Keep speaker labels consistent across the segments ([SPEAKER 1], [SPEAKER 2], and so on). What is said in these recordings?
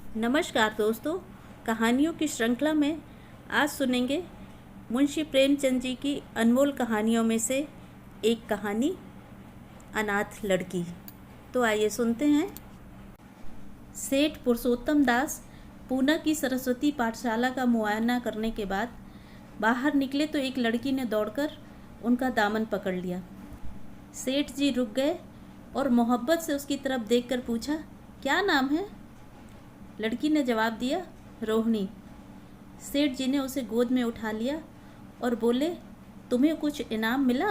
[SPEAKER 1] नमस्कार दोस्तों। कहानियों की श्रृंखला में आज सुनेंगे मुंशी प्रेमचंद जी की अनमोल कहानियों में से एक कहानी, अनाथ लड़की। तो आइए सुनते हैं। सेठ पुरुषोत्तम दास पूना की सरस्वती पाठशाला का मुआयना करने के बाद बाहर निकले तो एक लड़की ने दौड़कर उनका दामन पकड़ लिया। सेठ जी रुक गए और मोहब्बत से उसकी तरफ देखकर पूछा, क्या नाम है? लड़की ने जवाब दिया, रोहिणी। सेठ जी ने उसे गोद में उठा लिया और बोले, तुम्हें कुछ इनाम मिला?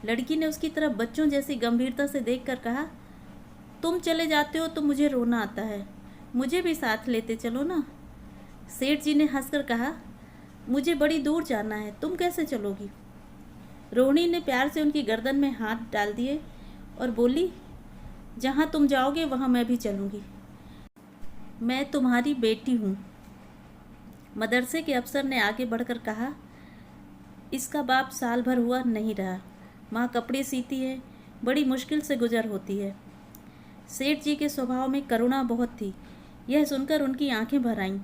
[SPEAKER 1] लड़की ने उसकी तरफ बच्चों जैसी गंभीरता से देखकर कहा, तुम चले जाते हो तो मुझे रोना आता है, मुझे भी साथ लेते चलो ना। सेठ जी ने हंसकर कहा, मुझे बड़ी दूर जाना है, तुम कैसे चलोगी? रोहिणी ने प्यार से उनकी गर्दन में हाथ डाल दिए और बोली, जहाँ तुम जाओगे वहाँ मैं भी चलूँगी। मैं तुम्हारी बेटी हूँ। मदरसे के अफसर ने आगे बढ़कर कहा, इसका बाप साल भर हुआ नहीं रहा, माँ कपड़े सीती है, बड़ी मुश्किल से गुजर होती है। सेठ जी के स्वभाव में करुणा बहुत थी। यह सुनकर उनकी आंखें भर आईं।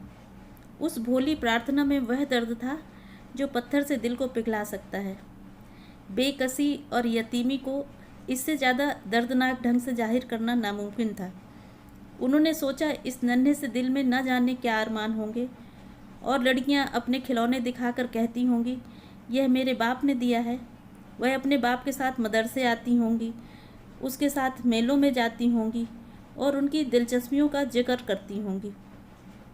[SPEAKER 1] उस भोली प्रार्थना में वह दर्द था जो पत्थर से दिल को पिघला सकता है। बेकसी और यतीमी को इससे ज़्यादा दर्दनाक ढंग से जाहिर करना नामुमकिन था। उन्होंने सोचा, इस नन्हे से दिल में न जाने क्या अरमान होंगे, और लड़कियां अपने खिलौने दिखाकर कहती होंगी, यह मेरे बाप ने दिया है। वह अपने बाप के साथ मदरसे आती होंगी, उसके साथ मेलों में जाती होंगी और उनकी दिलचस्पियों का जिक्र करती होंगी।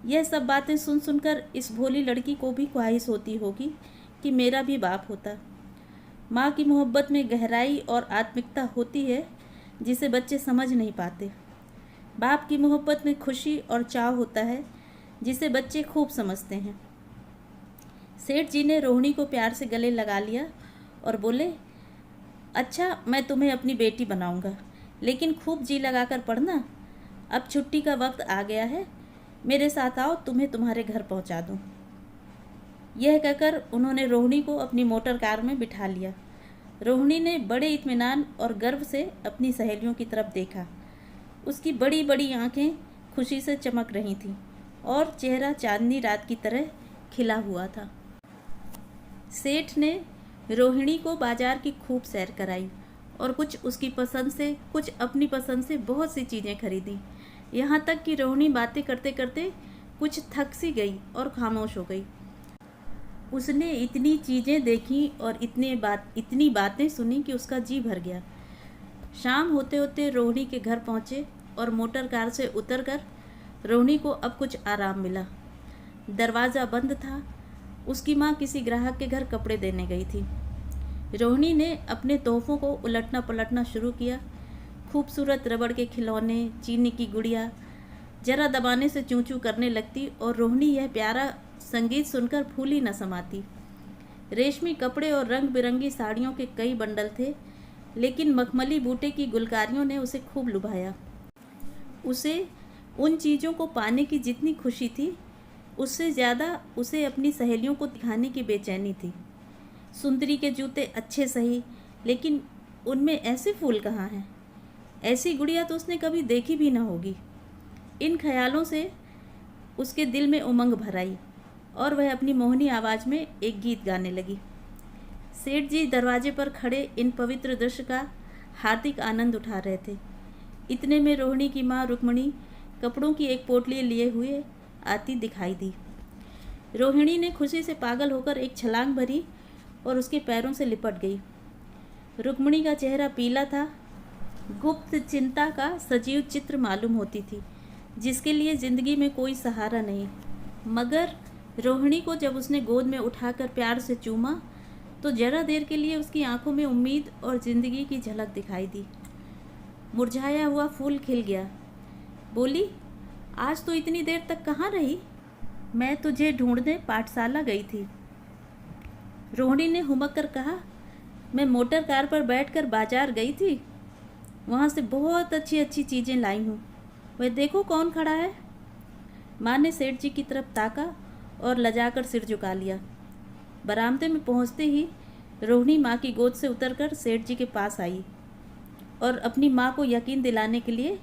[SPEAKER 1] यह सब बातें सुन सुनकर इस भोली लड़की को भी ख्वाहिश होती होगी कि मेरा भी बाप होता। माँ की मोहब्बत में गहराई और आत्मिकता होती है जिसे बच्चे समझ नहीं पाते। बाप की मोहब्बत में खुशी और चाव होता है जिसे बच्चे खूब समझते हैं। सेठ जी ने रोहिणी को प्यार से गले लगा लिया और बोले, अच्छा, मैं तुम्हें अपनी बेटी बनाऊंगा, लेकिन खूब जी लगाकर पढ़ना। अब छुट्टी का वक्त आ गया है, मेरे साथ आओ, तुम्हें तुम्हारे घर पहुंचा दूं। यह कहकर उन्होंने रोहिणी को अपनी मोटर कार में बिठा लिया। रोहिणी ने बड़े इत्मीनान और गर्व से अपनी सहेलियों की तरफ देखा। उसकी बड़ी बड़ी आंखें खुशी से चमक रही थीं और चेहरा चांदनी रात की तरह खिला हुआ था। सेठ ने रोहिणी को बाजार की खूब सैर कराई और कुछ उसकी पसंद से, कुछ अपनी पसंद से बहुत सी चीज़ें खरीदी। यहाँ तक कि रोहिणी बातें करते करते कुछ थक सी गई और खामोश हो गई। उसने इतनी चीज़ें देखी और इतनी बातें सुनी कि उसका जी भर गया। शाम होते होते रोहिणी के घर पहुँचे और मोटर कार से उतरकर रोहिणी को अब कुछ आराम मिला। दरवाज़ा बंद था। उसकी माँ किसी ग्राहक के घर कपड़े देने गई थी। रोहिणी ने अपने तोहफ़ों को उलटना पलटना शुरू किया। खूबसूरत रबड़ के खिलौने, चीनी की गुड़िया जरा दबाने से चूं चूं करने लगती और रोहिणी यह प्यारा संगीत सुनकर फूली न समाती। रेशमी कपड़े और रंग बिरंगी साड़ियों के कई बंडल थे, लेकिन मखमली बूटे की गुलकारियों ने उसे खूब लुभाया। उसे उन चीज़ों को पाने की जितनी खुशी थी, उससे ज़्यादा उसे अपनी सहेलियों को दिखाने की बेचैनी थी। सुंदरी के जूते अच्छे सही, लेकिन उनमें ऐसे फूल कहाँ हैं? ऐसी गुड़िया तो उसने कभी देखी भी ना होगी। इन ख्यालों से उसके दिल में उमंग भर आई और वह अपनी मोहनी आवाज़ में एक गीत गाने लगी। सेठ जी दरवाजे पर खड़े इन पवित्र दृश्य का हार्दिक आनंद उठा रहे थे। इतने में रोहिणी की माँ रुक्मणी कपड़ों की एक पोटली लिए हुए आती दिखाई दी। रोहिणी ने खुशी से पागल होकर एक छलांग भरी और उसके पैरों से लिपट गई। रुक्मणी का चेहरा पीला था। गुप्त चिंता का सजीव चित्र मालूम होती थी, जिसके लिए जिंदगी में कोई सहारा नहीं। मगर रोहिणी को जब उसने गोद में उठाकर प्यार से चूमा तो जरा देर के लिए उसकी आंखों में उम्मीद और ज़िंदगी की झलक दिखाई दी। मुरझाया हुआ फूल खिल गया। बोली, आज तो इतनी देर तक कहाँ रही? मैं तुझे ढूंढने पाठशाला गई थी। रोहिणी ने हुमक कर कहा, मैं मोटर कार पर बैठकर बाजार गई थी, वहाँ से बहुत अच्छी अच्छी चीज़ें लाई हूँ। वह देखो कौन खड़ा है। माँ ने सेठ जी की तरफ ताका और लजाकर सिर झुका लिया। बरामदे में पहुँचते ही रोहिणी माँ की गोद से उतरकर सेठ जी के पास आई और अपनी माँ को यकीन दिलाने के लिए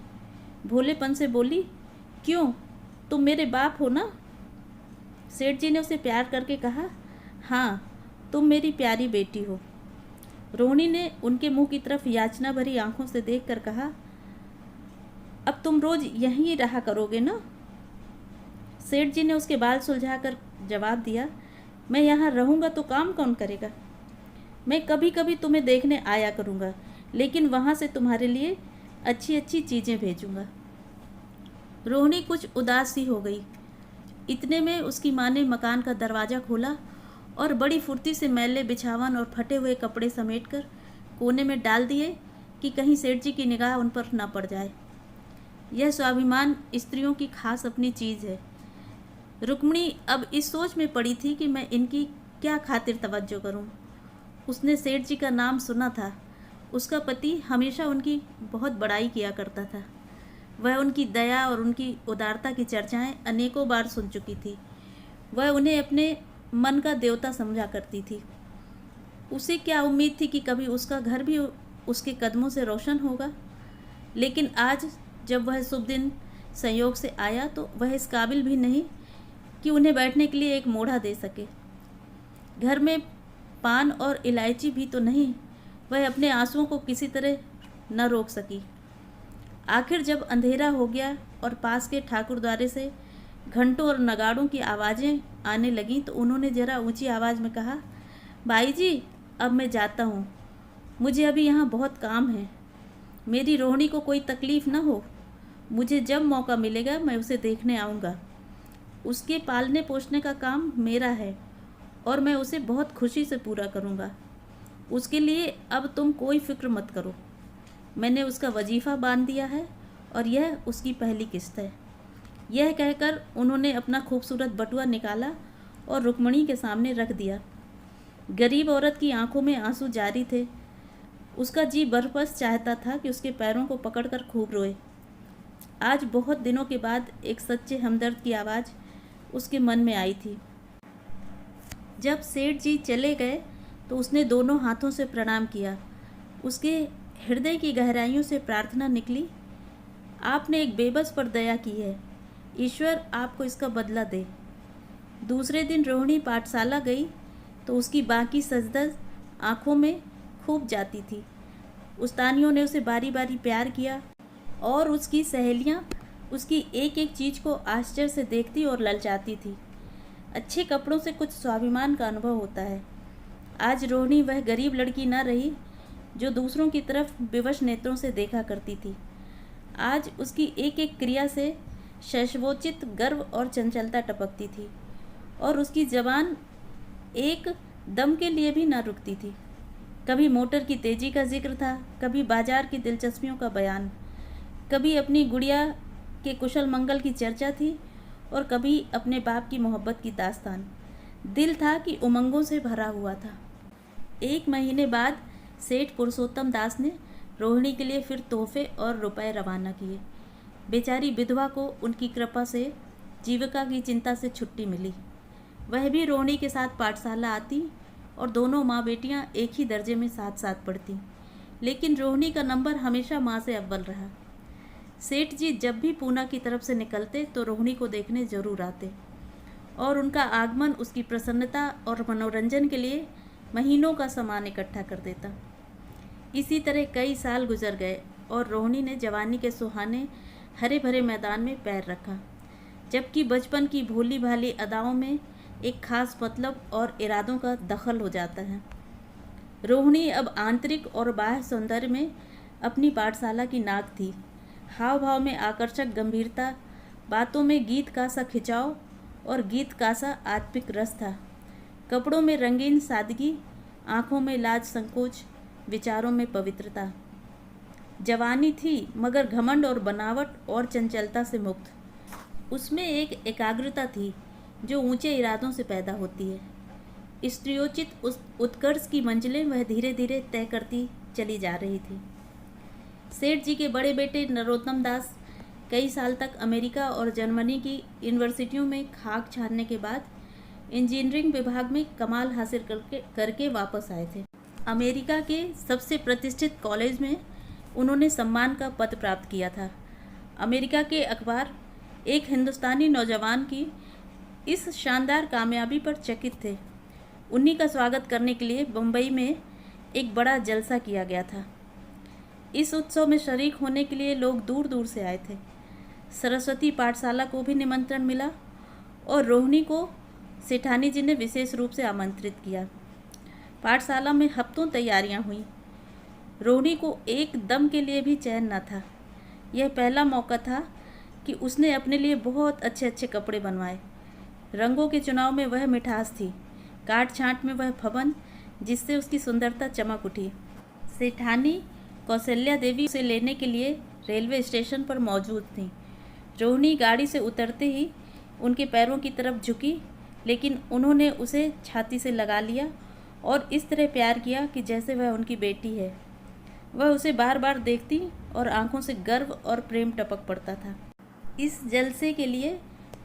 [SPEAKER 1] भोलेपन से बोली, क्यों, तुम मेरे बाप हो ना? सेठ जी ने उसे प्यार करके कहा। हाँ, तुम मेरी प्यारी बेटी हो। रोहिणी ने उनके मुंह की तरफ याचना भरी आंखों से देखकर कहा, अब तुम रोज यहीं रहा करोगे ना? सेठ जी ने उसके बाल सुलझाकर जवाब दिया, मैं यहाँ रहूँगा तो काम कौन करेगा? मैं कभी कभी तुम्हें देखने आया करूँगा, लेकिन वहाँ से तुम्हारे लिए अच्छी अच्छी चीज़ें भेजूँगा। रोहिणी कुछ उदास सी हो गई। इतने में उसकी माँ ने मकान का दरवाज़ा खोला और बड़ी फुर्ती से मैले बिछावन और फटे हुए कपड़े समेटकर कोने में डाल दिए कि कहीं सेठ जी की निगाह उन पर न पड़ जाए। यह स्वाभिमान स्त्रियों की खास अपनी चीज़ है। रुक्मिणी अब इस सोच में पड़ी थी कि मैं इनकी क्या खातिर तवज्जो करूं। उसने सेठ जी का नाम सुना था। उसका पति हमेशा उनकी बहुत बड़ाई किया करता था। वह उनकी दया और उनकी उदारता की चर्चाएं अनेकों बार सुन चुकी थी। वह उन्हें अपने मन का देवता समझा करती थी। उसे क्या उम्मीद थी कि कभी उसका घर भी उसके कदमों से रोशन होगा। लेकिन आज जब वह शुभ दिन संयोग से आया तो वह इस काबिल भी नहीं कि उन्हें बैठने के लिए एक मोढ़ा दे सके। घर में पान और इलायची भी तो नहीं। वह अपने आंसुओं को किसी तरह न रोक सकी। आखिर जब अंधेरा हो गया और पास के ठाकुरद्वारे से घंटों और नगाड़ों की आवाज़ें आने लगीं तो उन्होंने ज़रा ऊंची आवाज़ में कहा, भाई जी, अब मैं जाता हूँ। मुझे अभी यहाँ बहुत काम है। मेरी रोहिणी को कोई तकलीफ़ न हो। मुझे जब मौका मिलेगा मैं उसे देखने आऊँगा। उसके पालने पोसने का काम मेरा है और मैं उसे बहुत खुशी से पूरा करूँगा। उसके लिए अब तुम कोई फ़िक्र मत करो। मैंने उसका वजीफ़ा बांध दिया है और यह उसकी पहली किस्त है। यह कहकर उन्होंने अपना खूबसूरत बटुआ निकाला और रुक्मिणी के सामने रख दिया। गरीब औरत की आंखों में आंसू जारी थे। उसका जी बरपस चाहता था कि उसके पैरों को पकड़कर खूब रोए। आज बहुत दिनों के बाद एक सच्चे हमदर्द की आवाज़ उसके मन में आई थी। जब सेठ जी चले गए तो उसने दोनों हाथों से प्रणाम किया। उसके हृदय की गहराइयों से प्रार्थना निकली, आपने एक बेबस पर दया की है। ईश्वर आपको इसका बदला दे। दूसरे दिन रोहिणी पाठशाला गई तो उसकी बाकी सजदज आँखों में खूब जाती थी। उस्तानियों ने उसे बारी बारी प्यार किया और उसकी सहेलियाँ उसकी एक एक चीज़ को आश्चर्य से देखती और ललचाती थी। अच्छे कपड़ों से कुछ स्वाभिमान का अनुभव होता है। आज रोहिणी वह गरीब लड़की न रही जो दूसरों की तरफ विवश नेत्रों से देखा करती थी। आज उसकी एक एक क्रिया से शैशवोचित गर्व और चंचलता टपकती थी और उसकी जबान एक दम के लिए भी न रुकती थी। कभी मोटर की तेज़ी का जिक्र था, कभी बाजार की दिलचस्पियों का बयान, कभी अपनी गुड़िया के कुशल मंगल की चर्चा थी और कभी अपने बाप की मोहब्बत की दास्तान। दिल था कि उमंगों से भरा हुआ था। 1 महीने बाद सेठ पुरुषोत्तम दास ने रोहिणी के लिए फिर तोहफे और रुपए रवाना किए। बेचारी विधवा को उनकी कृपा से जीविका की चिंता से छुट्टी मिली। वह भी रोहिणी के साथ पाठशाला आती और दोनों माँ बेटियाँ एक ही दर्जे में साथ साथ पढ़ती। लेकिन रोहिणी का नंबर हमेशा माँ से अव्वल रहा। सेठ जी जब भी पूना की तरफ से निकलते तो रोहिणी को देखने जरूर आते और उनका आगमन उसकी प्रसन्नता और मनोरंजन के लिए महीनों का सामान इकट्ठा कर देता। इसी तरह कई साल गुजर गए और रोहिणी ने जवानी के सुहाने हरे भरे मैदान में पैर रखा, जबकि बचपन की भोली भाली अदाओं में एक खास मतलब और इरादों का दखल हो जाता है। रोहिणी अब आंतरिक और बाह्य सौंदर्य में अपनी पाठशाला की नाक थी। हाव भाव में आकर्षक गंभीरता, बातों में गीत का सा खिंचाव और गीत का सा आत्मिक रस था। कपड़ों में रंगीन सादगी, आँखों में लाज संकोच, विचारों में पवित्रता। जवानी थी मगर घमंड और बनावट और चंचलता से मुक्त। उसमें एक एकाग्रता थी जो ऊंचे इरादों से पैदा होती है। स्त्रियोचित उस उत्कर्ष की मंजिलें वह धीरे धीरे तय करती चली जा रही थी। सेठ जी के बड़े बेटे नरोत्तम दास कई साल तक अमेरिका और जर्मनी की यूनिवर्सिटियों में खाक छानने के बाद इंजीनियरिंग विभाग में कमाल हासिल करके वापस आए थे। अमेरिका के सबसे प्रतिष्ठित कॉलेज में उन्होंने सम्मान का पद प्राप्त किया था। अमेरिका के अखबार एक हिंदुस्तानी नौजवान की इस शानदार कामयाबी पर चकित थे। उन्हीं का स्वागत करने के लिए मुंबई में एक बड़ा जलसा किया गया था। इस उत्सव में शरीक होने के लिए लोग दूर दूर से आए थे। सरस्वती पाठशाला को भी निमंत्रण मिला और रोहिणी को सेठानी जी ने विशेष रूप से आमंत्रित किया। पाठशाला में हफ्तों तैयारियां हुई। रोहिणी को एक दम के लिए भी चैन न था। यह पहला मौका था कि उसने अपने लिए बहुत अच्छे अच्छे कपड़े बनवाए। रंगों के चुनाव में वह मिठास थी, काट छांट में वह फबन जिससे उसकी सुंदरता चमक उठी। सेठानी कौशल्या देवी उसे लेने के लिए रेलवे स्टेशन पर मौजूद थी। रोहिणी गाड़ी से उतरते ही उनके पैरों की तरफ झुकी, लेकिन उन्होंने उसे छाती से लगा लिया और इस तरह प्यार किया कि जैसे वह उनकी बेटी है। वह उसे बार बार देखती और आंखों से गर्व और प्रेम टपक पड़ता था। इस जलसे के लिए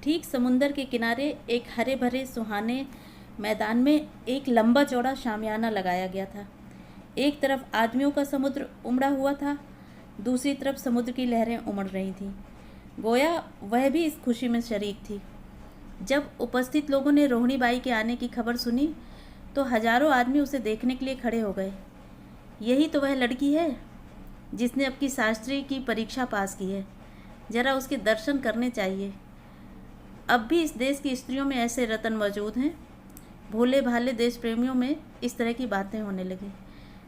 [SPEAKER 1] ठीक समुंदर के किनारे एक हरे भरे सुहाने मैदान में एक लंबा चौड़ा शामियाना लगाया गया था। एक तरफ आदमियों का समुद्र उमड़ा हुआ था, दूसरी तरफ समुद्र की लहरें उमड़ रही थीं। गोया वह भी इस खुशी में शरीक थी। जब उपस्थित लोगों ने रोहिणी बाई के आने की खबर सुनी तो हजारों आदमी उसे देखने के लिए खड़े हो गए। यही तो वह लड़की है जिसने अपनी शास्त्री की परीक्षा पास की है, जरा उसके दर्शन करने चाहिए। अब भी इस देश की स्त्रियों में ऐसे रतन मौजूद हैं। भोले भाले देश प्रेमियों में इस तरह की बातें होने लगी।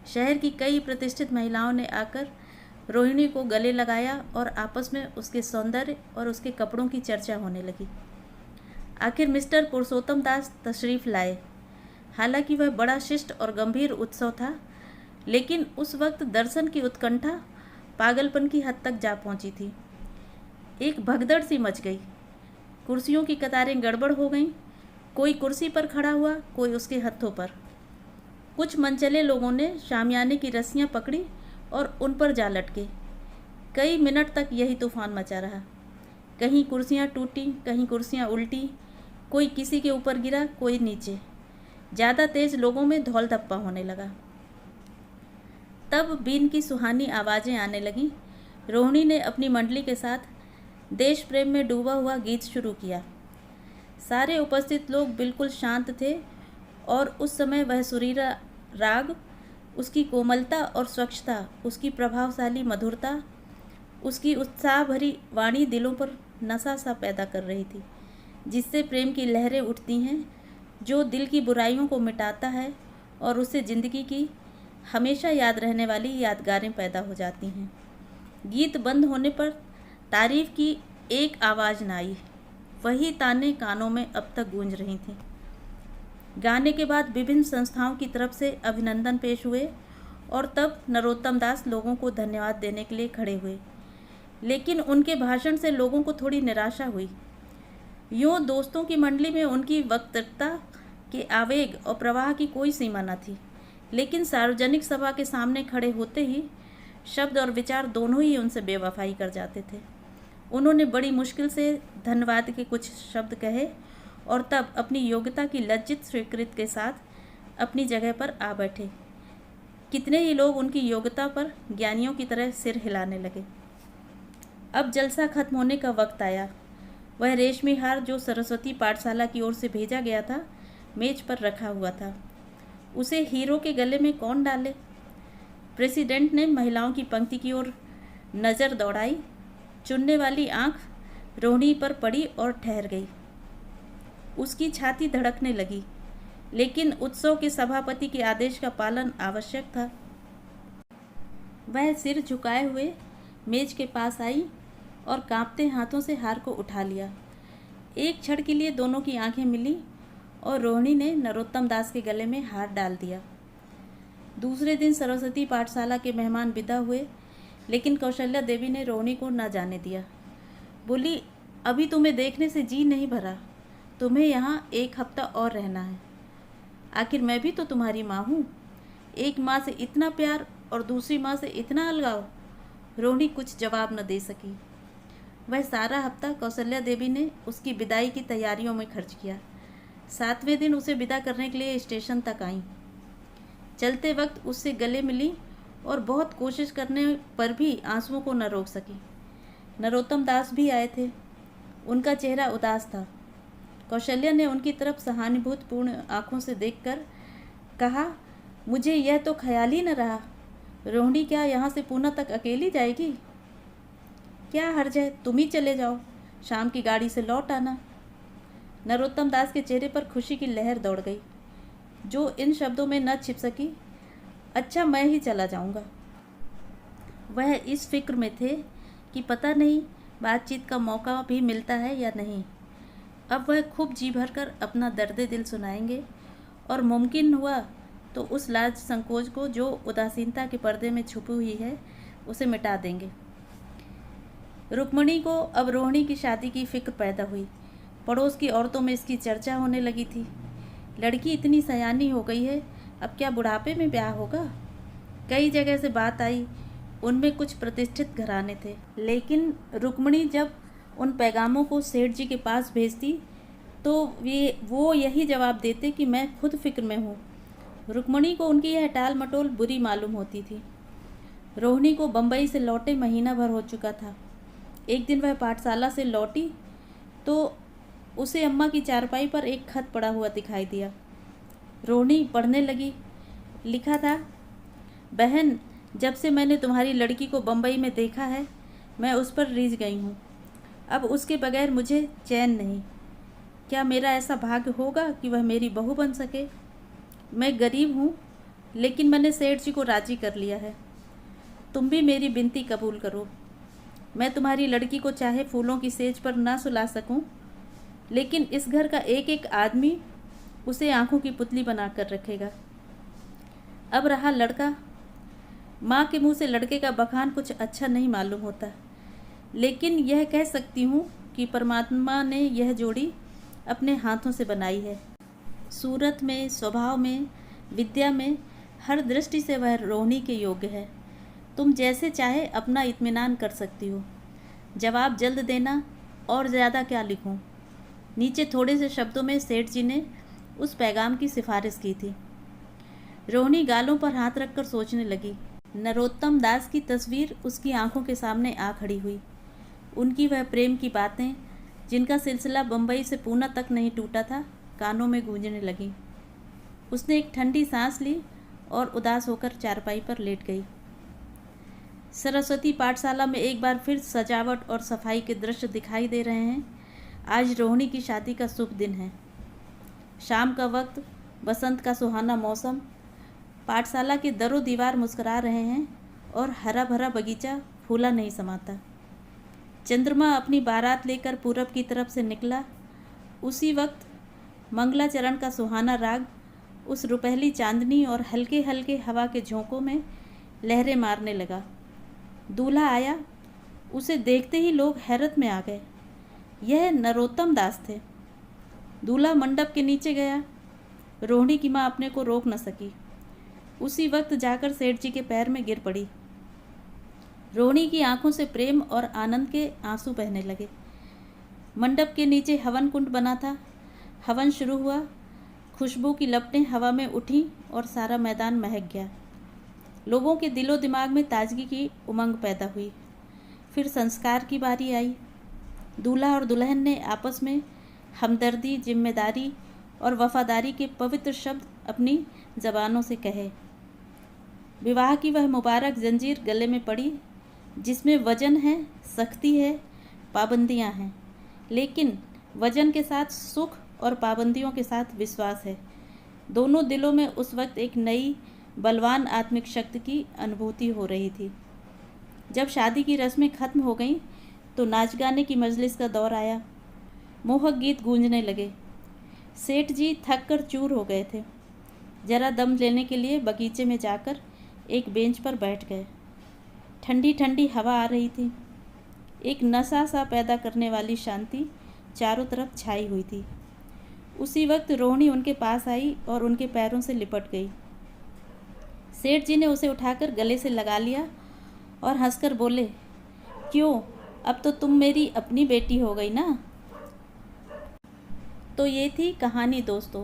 [SPEAKER 1] शहर की कई प्रतिष्ठित महिलाओं ने आकर रोहिणी को गले लगाया और आपस में उसके सौंदर्य और उसके कपड़ों की चर्चा होने लगी। आखिर मिस्टर पुरुषोत्तम दास तशरीफ़ लाए। हालांकि वह बड़ा शिष्ट और गंभीर उत्सव था, लेकिन उस वक्त दर्शन की उत्कंठा पागलपन की हद तक जा पहुंची थी। एक भगदड़ सी मच गई। कुर्सियों की कतारें गड़बड़ हो गईं। कोई कुर्सी पर खड़ा हुआ, कोई उसके हथों पर। कुछ मनचले लोगों ने शामियाने की रस्सियां पकड़ी और उन पर जा लटके। कई मिनट तक यही तूफान मचा रहा। कहीं कुर्सियां टूटी, कहीं कुर्सियां उल्टी, कोई किसी के ऊपर गिरा, कोई नीचे। ज़्यादा तेज लोगों में धौल धप्पा होने लगा। तब बीन की सुहानी आवाज़ें आने लगीं। रोहिणी ने अपनी मंडली के साथ देश प्रेम में डूबा हुआ गीत शुरू किया। सारे उपस्थित लोग बिल्कुल शांत थे और उस समय वह सुरीला राग, उसकी कोमलता और स्वच्छता, उसकी प्रभावशाली मधुरता, उसकी उत्साह भरी वाणी दिलों पर नशा सा पैदा कर रही थी, जिससे प्रेम की लहरें उठती हैं, जो दिल की बुराइयों को मिटाता है और उससे ज़िंदगी की हमेशा याद रहने वाली यादगारें पैदा हो जाती हैं। गीत बंद होने पर तारीफ की एक आवाज़ न आई। वही ताने कानों में अब तक गूंज रही थीं। गाने के बाद विभिन्न संस्थाओं की तरफ से अभिनंदन पेश हुए और तब नरोत्तम दास लोगों को धन्यवाद देने के लिए खड़े हुए। लेकिन उनके भाषण से लोगों को थोड़ी निराशा हुई। यूँ दोस्तों की मंडली में उनकी वक्तृता के आवेग और प्रवाह की कोई सीमा न थी, लेकिन सार्वजनिक सभा के सामने खड़े होते ही शब्द और विचार दोनों ही उनसे बेवफाई कर जाते थे। उन्होंने बड़ी मुश्किल से धन्यवाद के कुछ शब्द कहे और तब अपनी योग्यता की लज्जित स्वीकृति के साथ अपनी जगह पर आ बैठे। कितने ही लोग उनकी योग्यता पर ज्ञानियों की तरह सिर हिलाने लगे। अब जलसा खत्म होने का वक्त आया। वह रेशमी हार जो सरस्वती पाठशाला की ओर से भेजा गया था, मेज पर रखा हुआ था। उसे हीरो के गले में कौन डाले? प्रेसिडेंट ने महिलाओं की पंक्ति की ओर नज़र दौड़ाई। चुनने वाली आंख रोहिणी पर पड़ी और ठहर गई। उसकी छाती धड़कने लगी, लेकिन उत्सव के सभापति के आदेश का पालन आवश्यक था। वह सिर झुकाए हुए मेज के पास आई और कांपते हाथों से हार को उठा लिया। एक क्षण के लिए दोनों की आंखें मिली और रोहिणी ने नरोत्तम दास के गले में हार डाल दिया। दूसरे दिन सरस्वती पाठशाला के मेहमान विदा हुए, लेकिन कौशल्या देवी ने रोहिणी को न जाने दिया। बोली, अभी तुम्हें देखने से जी नहीं भरा। तुम्हें यहाँ एक हफ्ता और रहना है। आखिर मैं भी तो तुम्हारी माँ हूँ। एक माँ से इतना प्यार और दूसरी माँ से इतना अलगाव। रोहिणी कुछ जवाब न दे सकी। वह सारा हफ्ता कौशल्या देवी ने उसकी विदाई की तैयारियों में खर्च किया। 7वें दिन उसे विदा करने के लिए स्टेशन तक आईं। चलते वक्त उससे गले मिली और बहुत कोशिश करने पर भी आंसुओं को न रोक सकी। नरोत्तम दास भी आए थे। उनका चेहरा उदास था। कौशल्या ने उनकी तरफ सहानुभूतिपूर्ण आंखों से देखकर कहा, मुझे यह तो ख्याल ही न रहा। रोहिणी क्या यहाँ से पूना तक अकेली जाएगी? क्या हर्ज है, तुम ही चले जाओ, शाम की गाड़ी से लौट आना। नरोत्तम दास के चेहरे पर खुशी की लहर दौड़ गई, जो इन शब्दों में न छिप सकी। अच्छा, मैं ही चला जाऊंगा। वह इस फिक्र में थे कि पता नहीं बातचीत का मौका भी मिलता है या नहीं। अब वह खूब जी भर कर अपना दर्द दिल सुनाएंगे और मुमकिन हुआ तो उस लाज संकोच को जो उदासीनता के पर्दे में छुपी हुई है उसे मिटा देंगे। रुक्मणी को अब रोहिणी की शादी की फिक्र पैदा हुई। पड़ोस की औरतों में इसकी चर्चा होने लगी थी। लड़की इतनी सयानी हो गई है, अब क्या बुढ़ापे में ब्याह होगा? कई जगह से बात आई, उनमें कुछ प्रतिष्ठित घराने थे, लेकिन रुक्मणी जब उन पैगामों को सेठ जी के पास भेजती तो वो यही जवाब देते कि मैं खुद फिक्र में हूँ। रुक्मणी को उनकी यह टाल मटोल बुरी मालूम होती थी। रोहिणी को बम्बई से लौटे महीना भर हो चुका था। एक दिन वह पाठशाला से लौटी तो उसे अम्मा की चारपाई पर एक खत पड़ा हुआ दिखाई दिया। रोहिणी पढ़ने लगी। लिखा था, बहन, जब से मैंने तुम्हारी लड़की को बम्बई में देखा है, मैं उस पर रीझ गई हूँ। अब उसके बगैर मुझे चैन नहीं। क्या मेरा ऐसा भाग्य होगा कि वह मेरी बहू बन सके? मैं गरीब हूँ, लेकिन मैंने सेठ जी को राजी कर लिया है। तुम भी मेरी विनती कबूल करो। मैं तुम्हारी लड़की को चाहे फूलों की सेज पर ना सुला सकूं, लेकिन इस घर का एक एक आदमी उसे आंखों की पुतली बना कर रखेगा। अब रहा लड़का, माँ के मुंह से लड़के का बखान कुछ अच्छा नहीं मालूम होता, लेकिन यह कह सकती हूँ कि परमात्मा ने यह जोड़ी अपने हाथों से बनाई है। सूरत में, स्वभाव में, विद्या में, हर दृष्टि से वह रोहिणी के योग्य है। तुम जैसे चाहे अपना इत्मीनान कर सकती हो। जवाब जल्द देना, और ज़्यादा क्या लिखूं? नीचे थोड़े से शब्दों में सेठ जी ने उस पैगाम की सिफारिश की थी। रोहिणी गालों पर हाथ रखकर सोचने लगी। नरोत्तम दास की तस्वीर उसकी आंखों के सामने आ खड़ी हुई। उनकी वह प्रेम की बातें, जिनका सिलसिला बम्बई से पूना तक नहीं टूटा था, कानों में गूंजने लगी। उसने एक ठंडी सांस ली और उदास होकर चारपाई पर लेट गई। सरस्वती पाठशाला में एक बार फिर सजावट और सफाई के दृश्य दिखाई दे रहे हैं। आज रोहिणी की शादी का शुभ दिन है। शाम का वक्त, बसंत का सुहाना मौसम, पाठशाला के दरों दीवार मुस्कुरा रहे हैं और हरा भरा बगीचा फूला नहीं समाता। चंद्रमा अपनी बारात लेकर पूरब की तरफ से निकला। उसी वक्त मंगलाचरण का सुहाना राग उस रुपहली चांदनी और हल्के हल्के हवा के झोंकों में लहरें मारने लगा। दूल्हा आया। उसे देखते ही लोग हैरत में आ गए। यह नरोत्तम दास थे। दूल्हा मंडप के नीचे गया। रोहिणी की माँ अपने को रोक न सकी। उसी वक्त जाकर सेठ जी के पैर में गिर पड़ी। रोहिणी की आंखों से प्रेम और आनंद के आंसू बहने लगे। मंडप के नीचे हवन कुंड बना था। हवन शुरू हुआ। खुशबू की लपटें हवा में उठीं और सारा मैदान महक गया। लोगों के दिलो दिमाग में ताजगी की उमंग पैदा हुई। फिर संस्कार की बारी आई। दूल्हा और दुल्हन ने आपस में हमदर्दी, जिम्मेदारी और वफादारी के पवित्र शब्द अपनी ज़बानों से कहे। विवाह की वह मुबारक जंजीर गले में पड़ी, जिसमें वजन है, सख्ती है, पाबंदियां हैं, लेकिन वजन के साथ सुख और पाबंदियों के साथ विश्वास है। दोनों दिलों में उस वक्त एक नई बलवान आत्मिक शक्ति की अनुभूति हो रही थी। जब शादी की रस्में खत्म हो गईं तो नाच गाने की मजलिस का दौर आया। मोहक गीत गूंजने लगे। सेठ जी थक कर चूर हो गए थे। जरा दम लेने के लिए बगीचे में जाकर एक बेंच पर बैठ गए। ठंडी ठंडी हवा आ रही थी। एक नशा सा पैदा करने वाली शांति चारों तरफ छाई हुई थी। उसी वक्त रोहिणी उनके पास आई और उनके पैरों से लिपट गई। सेठ जी ने उसे उठाकर गले से लगा लिया और हंसकर बोले, क्यों, अब तो तुम मेरी अपनी बेटी हो गई ना। तो ये थी कहानी दोस्तों।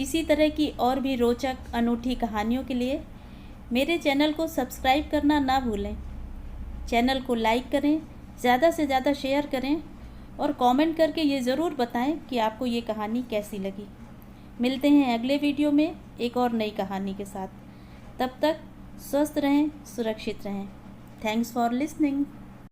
[SPEAKER 1] इसी तरह की और भी रोचक अनूठी कहानियों के लिए मेरे चैनल को सब्सक्राइब करना ना भूलें। चैनल को लाइक करें, ज़्यादा से ज़्यादा शेयर करें और कमेंट करके ये ज़रूर बताएं कि आपको ये कहानी कैसी लगी। मिलते हैं अगले वीडियो में एक और नई कहानी के साथ। तब तक स्वस्थ रहें, सुरक्षित रहें। Thanks for listening.